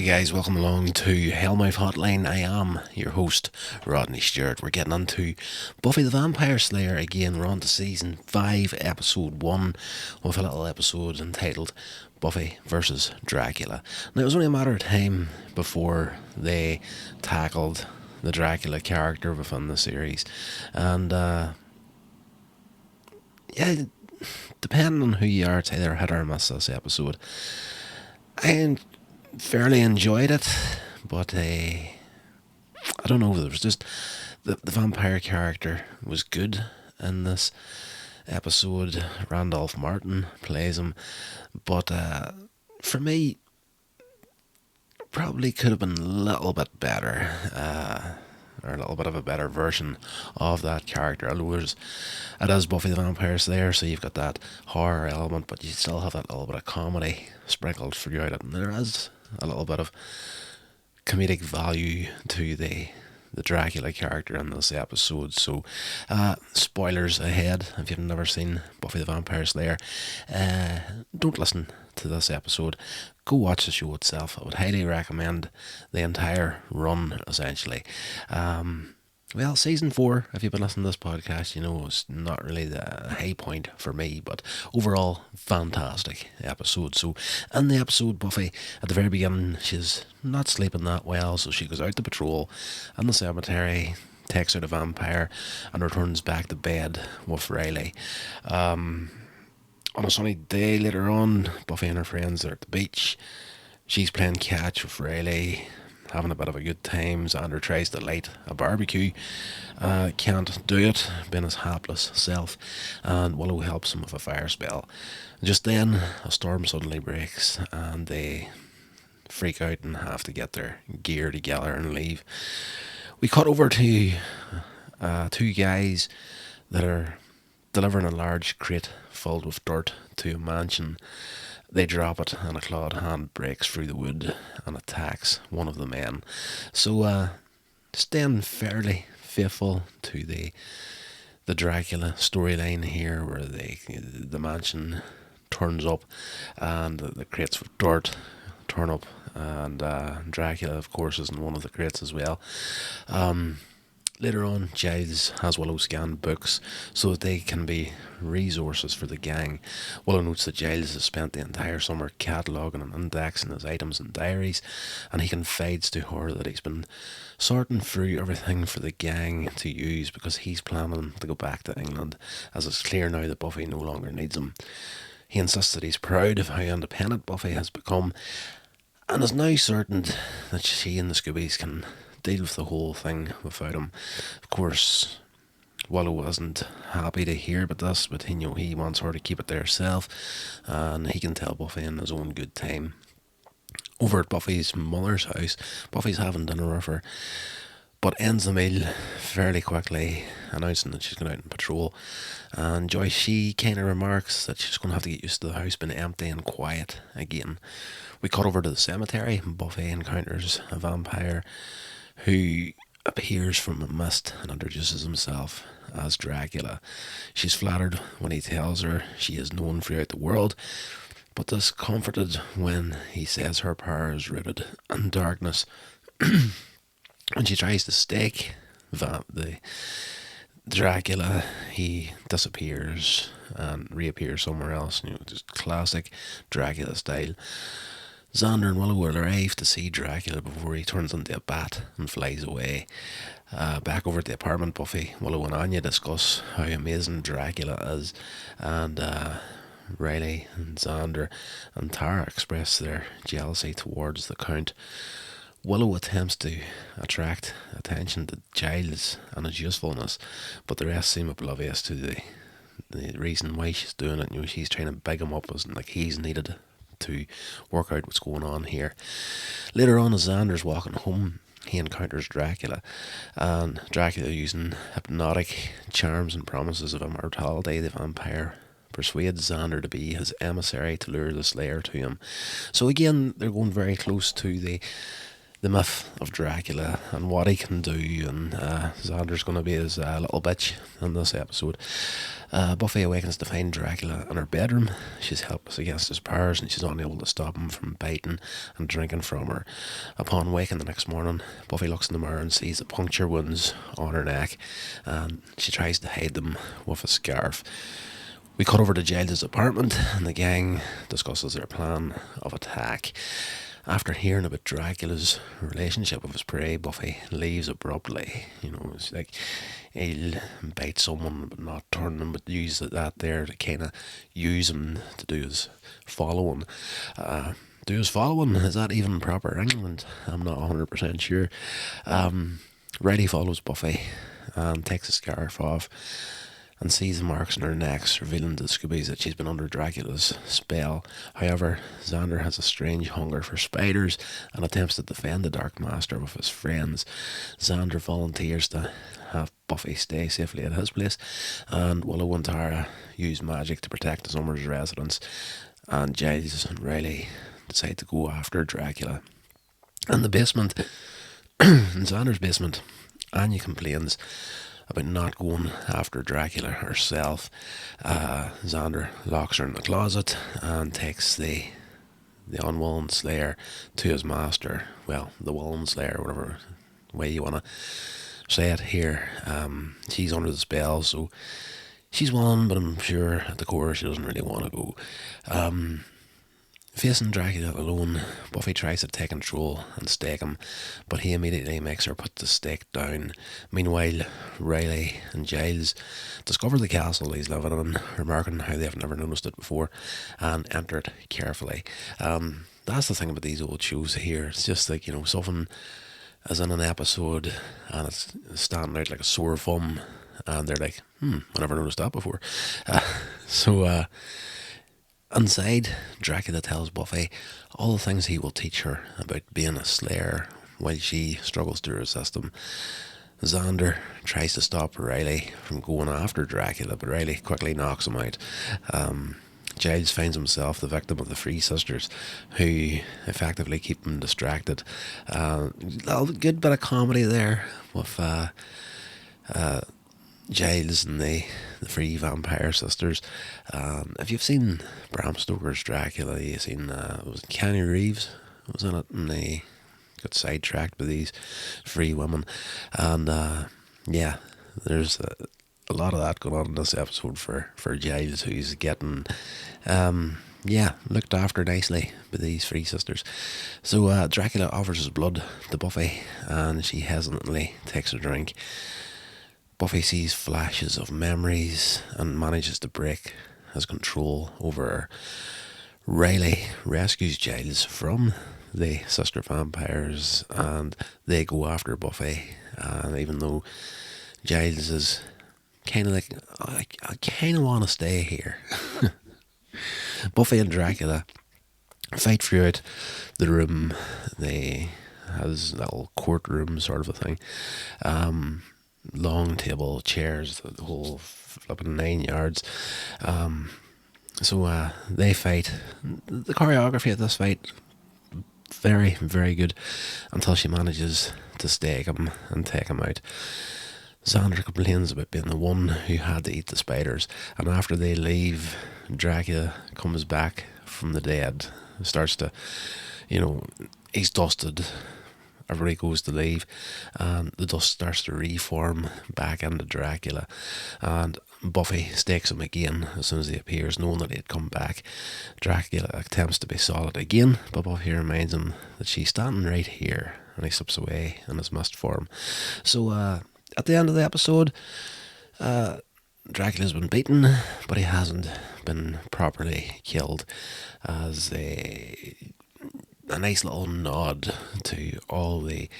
guys, welcome along to Hellmouth Hotline. I am your host, Rodney Stewart. We're getting on to Buffy the Vampire Slayer again. We're on to Season 5, Episode 1, with a little episode entitled Buffy vs. Dracula. Now, it was only a matter of time before they tackled the Dracula character within the series. And, yeah, depending on who you are, it's either hit or miss this episode. I fairly enjoyed it, but I don't know, there was just the vampire character was good in this episode. Randolph Martin plays him, but for me, probably could have been a little bit better, or a little bit of a better version of that character. It is Buffy the Vampire Slayer, so you've got that horror element, but you still have that little bit of comedy sprinkled throughout it, and there is a little bit of comedic value to the Dracula character in this episode. So, spoilers ahead. If you've never seen Buffy the Vampire Slayer, don't listen to this episode. Go watch the show itself. I would highly recommend the entire run, essentially. Well, Season 4, if you've been listening to this podcast, you know it's not really the high point for me, but overall, fantastic episode. So, in the episode, Buffy, at the very beginning, she's not sleeping that well, so she goes out to patrol in the cemetery, takes out a vampire, and returns back to bed with Riley. On a sunny day later on, Buffy and her friends are at the beach. She's playing catch with Riley, having a bit of a good time. Xander tries to light a barbecue, can't do it, being his hapless self, and Willow helps him with a fire spell. Just then, a storm suddenly breaks, and they freak out and have to get their gear together and leave. We cut over to two guys that are delivering a large crate filled with dirt to a mansion. They drop it, and a clawed hand breaks through the wood and attacks one of the men. So, staying fairly faithful to the Dracula storyline here, where the mansion turns up, and the crates of dirt turn up, and Dracula, of course, is in one of the crates as well. Later on, Giles has Willow scan books so that they can be resources for the gang. Willow notes that Giles has spent the entire summer cataloguing and indexing his items and diaries, and he confides to her that he's been sorting through everything for the gang to use because he's planning to go back to England, as it's clear now that Buffy no longer needs him. He insists that he's proud of how independent Buffy has become, and is now certain that she and the Scoobies can deal with the whole thing without him. Of course, Willow wasn't happy to hear about this, but he wants her to keep it to herself, and he can tell Buffy in his own good time. Over at Buffy's mother's house, Buffy's having dinner with her, but ends the meal fairly quickly, announcing that she's going out on patrol. And Joyce, she kind of remarks that she's going to have to get used to the house being empty and quiet again. We cut over to the cemetery, and Buffy encounters a vampire who appears from a mist and introduces himself as Dracula. She's flattered when he tells her she is known throughout the world, but discomforted when he says her power is rooted in darkness. When she tries to stake the Dracula, he disappears and reappears somewhere else. Just classic Dracula style. Xander and Willow arrive to see Dracula before he turns into a bat and flies away. Back over at the apartment, Buffy, Willow and Anya discuss how amazing Dracula is, and Riley and Xander and Tara express their jealousy towards the Count. Willow attempts to attract attention to Giles and his usefulness, but the rest seem oblivious to the reason why she's doing it. She's trying to big him up as like he's needed to work out what's going on here. Later on, as Xander's walking home, he encounters Dracula, and Dracula, using hypnotic charms and promises of immortality, the vampire persuades Xander to be his emissary to lure the Slayer to him. So again, they're going very close to the the myth of Dracula and what he can do, and Xander's going to be his little bitch in this episode. Buffy awakens to find Dracula in her bedroom. She's helpless against his powers, and she's unable to stop him from biting and drinking from her. Upon waking the next morning, Buffy looks in the mirror and sees the puncture wounds on her neck, and she tries to hide them with a scarf. We cut over to Giles' apartment, and the gang discusses their plan of attack. After hearing about Dracula's relationship with his prey, Buffy leaves abruptly. It's like he'll bite someone but not turn them, but use that there to kind of use him to do his following. Is that even proper England? I'm not 100% sure. Riley follows Buffy and takes a scarf off and sees the marks on her necks, revealing to the Scoobies that she's been under Dracula's spell. However, Xander has a strange hunger for spiders and attempts to defend the Dark Master with his friends. Xander volunteers to have Buffy stay safely at his place, and Willow and Tara use magic to protect the Summers residents, and Giles and Riley decide to go after Dracula. In the basement, in Xander's basement, Anya complains about not going after Dracula herself. Xander locks her in the closet and takes the unwilling slayer to his master. Well, the willing slayer, whatever way you want to say it here. She's under the spell, so she's willing, but I'm sure at the core she doesn't really want to go. Facing Dracula alone, Buffy tries to take control and stake him, but he immediately makes her put the stake down. Meanwhile, Riley and Giles discover the castle he's living in, remarking how they've never noticed it before, and enter it carefully. That's the thing about these old shows here. It's just like, something is in an episode and it's standing out like a sore thumb, and they're like, I never noticed that before. Inside, Dracula tells Buffy all the things he will teach her about being a slayer while she struggles to resist him. Xander tries to stop Riley from going after Dracula, but Riley quickly knocks him out. Giles finds himself the victim of the Three Sisters, who effectively keep him distracted. A good bit of comedy there with Giles and the three vampire sisters. If you've seen Bram Stoker's Dracula, you've seen was it Keanu Reeves was in it, and they got sidetracked by these three women, and there's a lot of that going on in this episode for Giles, who's getting looked after nicely by these three sisters. So Dracula offers his blood to Buffy, and she hesitantly takes a drink. Buffy sees flashes of memories and manages to break his control over her. Riley rescues Giles from the sister vampires, and they go after Buffy. And even though Giles is kind of like, I kind of want to stay here. Buffy and Dracula fight throughout the room. They has a little courtroom sort of a thing. Long table, chairs, the whole flipping 9 yards. So they fight. The choreography of this fight, very, very good, until she manages to stake him and take him out. Xander complains about being the one who had to eat the spiders, and after they leave, Dracula comes back from the dead, starts to, he's dusted. Everybody goes to leave, and the dust starts to reform back into Dracula, and Buffy stakes him again as soon as he appears, knowing that he had come back. Dracula attempts to be solid again, but Buffy reminds him that she's standing right here, and he slips away in his mist form. So at the end of the episode, Dracula's been beaten, but he hasn't been properly killed, as a nice little nod to all the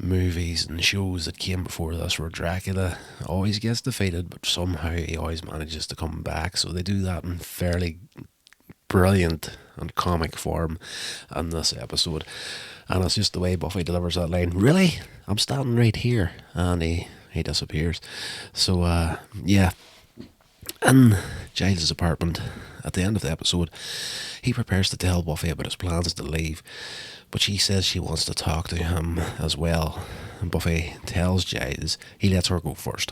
movies and shows that came before this, where Dracula always gets defeated, but somehow he always manages to come back. So they do that in fairly brilliant and comic form in this episode, and it's just the way Buffy delivers that line, "Really? I'm standing right here," and he disappears. So in Giles' apartment, at the end of the episode, he prepares to tell Buffy about his plans to leave, but she says she wants to talk to him as well. And Buffy tells Giles, he lets her go first.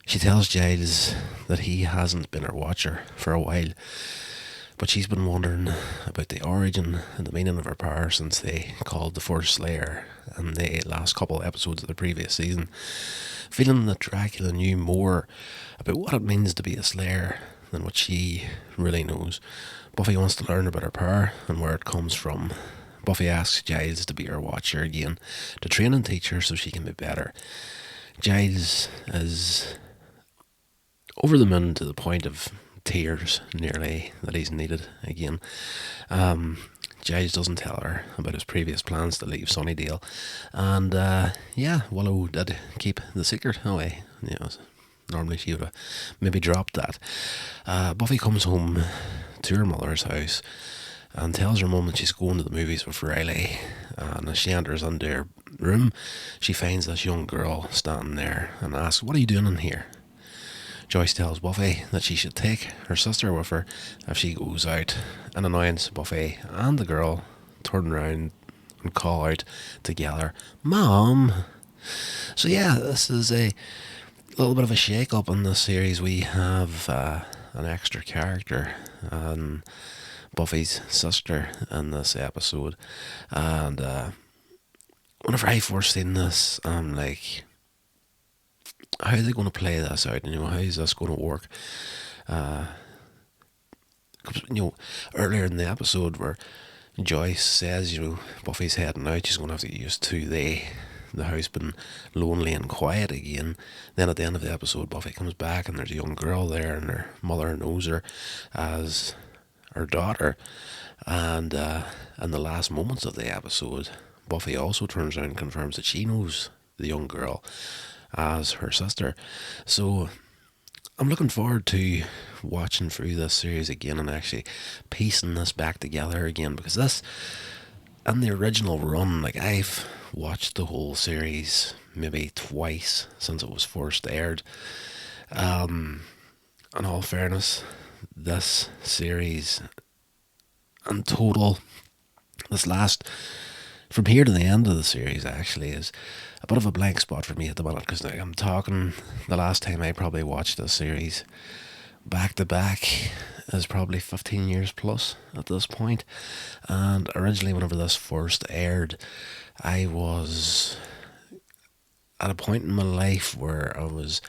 She tells Giles that he hasn't been her watcher for a while, but she's been wondering about the origin and the meaning of her power since they called the first Slayer in the last couple of episodes of the previous season, feeling that Dracula knew more about what it means to be a Slayer than what she really knows. Buffy wants to learn about her power and where it comes from. Buffy asks Giles to be her watcher again, to train and teach her so she can be better. Giles is over the moon to the point of tears, nearly, that he's needed again. Giles doesn't tell her about his previous plans to leave Sunnydale, and Willow did keep the secret away. Normally she would have maybe dropped that. Buffy comes home to her mother's house and tells her mum that she's going to the movies with Riley, and as she enters into her room, she finds this young girl standing there and asks, "What are you doing in here?" Joyce tells Buffy that she should take her sister with her if she goes out. In annoyance, Buffy and the girl turn around and call out together, "Mom!" So this is a little bit of a shake-up in this series. We have an extra character, and Buffy's sister in this episode. And whenever I first seen this, I'm like, how are they going to play this out? How is this going to work? Earlier in the episode where Joyce says, Buffy's heading out, she's going to have to get used to the house being lonely and quiet again. Then at the end of the episode, Buffy comes back and there's a young girl there, and her mother knows her as her daughter. And in the last moments of the episode, Buffy also turns around and confirms that she knows the young girl as her sister. So I'm looking forward to watching through this series again and actually piecing this back together again, because this, in the original run, I've watched the whole series maybe twice since it was first aired. In all fairness, this series in total, from here to the end of the series actually, is a bit of a blank spot for me at the minute, because I'm talking, the last time I probably watched this series back to back is probably 15 years plus at this point. And originally, whenever this first aired, I was at a point in my life where I was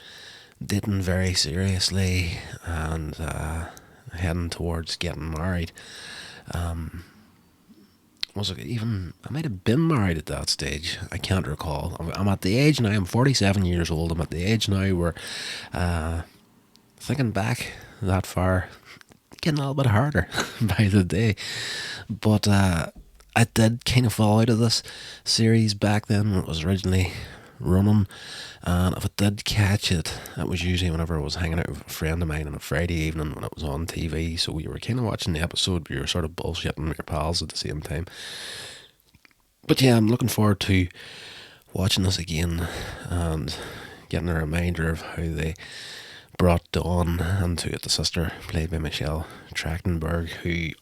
dating very seriously and heading towards getting married. Was it even, I might have been married at that stage, I can't recall. I'm at the age now, I'm 47 years old, I'm at the age now where, thinking back that far, getting a little bit harder by the day. But I did kind of fall out of this series back then when it was originally running, and if I did catch it, it was usually whenever I was hanging out with a friend of mine on a Friday evening when it was on TV. So we were kind of watching the episode, but you were sort of bullshitting with your pals at the same time. But I'm looking forward to watching this again and getting a reminder of how they brought Dawn into it, the sister played by Michelle Trachtenberg, who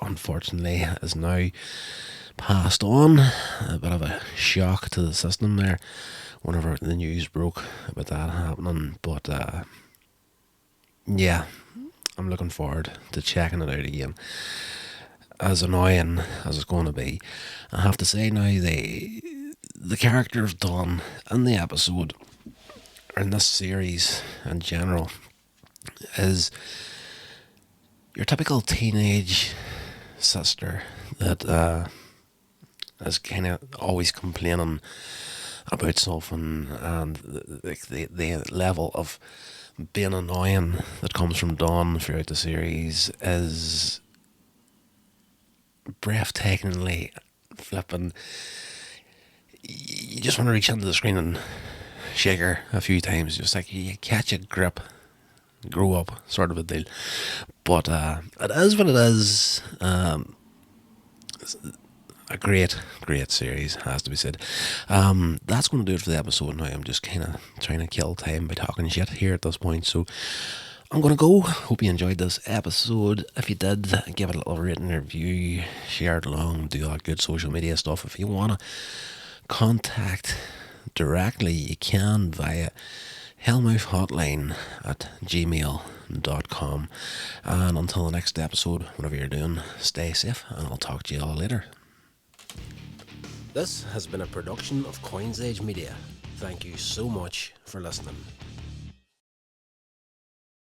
unfortunately is now passed on. A bit of a shock to the system there whenever the news broke about that happening. But I'm looking forward to checking it out again. As annoying as it's going to be, I have to say now, the character of Dawn in the episode, or in this series in general, is your typical teenage sister that is kind of always complaining about something, and the level of being annoying that comes from Dawn throughout the series is breathtakingly flipping. You just want to reach into the screen and shake her a few times, just like you catch a grip, grow up sort of a deal. But it is what it is. A great series, has to be said. That's going to do it for the episode now. I'm just kind of trying to kill time by talking shit here at this point. So I'm going to go. Hope you enjoyed this episode. If you did, give it a little rating and review, share it along, do all that good social media stuff. If you want to contact directly, you can via Hellmouth Hotline at gmail.com. And until the next episode, whatever you're doing, stay safe, and I'll talk to you all later. This has been a production of Coins Age Media. Thank you so much for listening.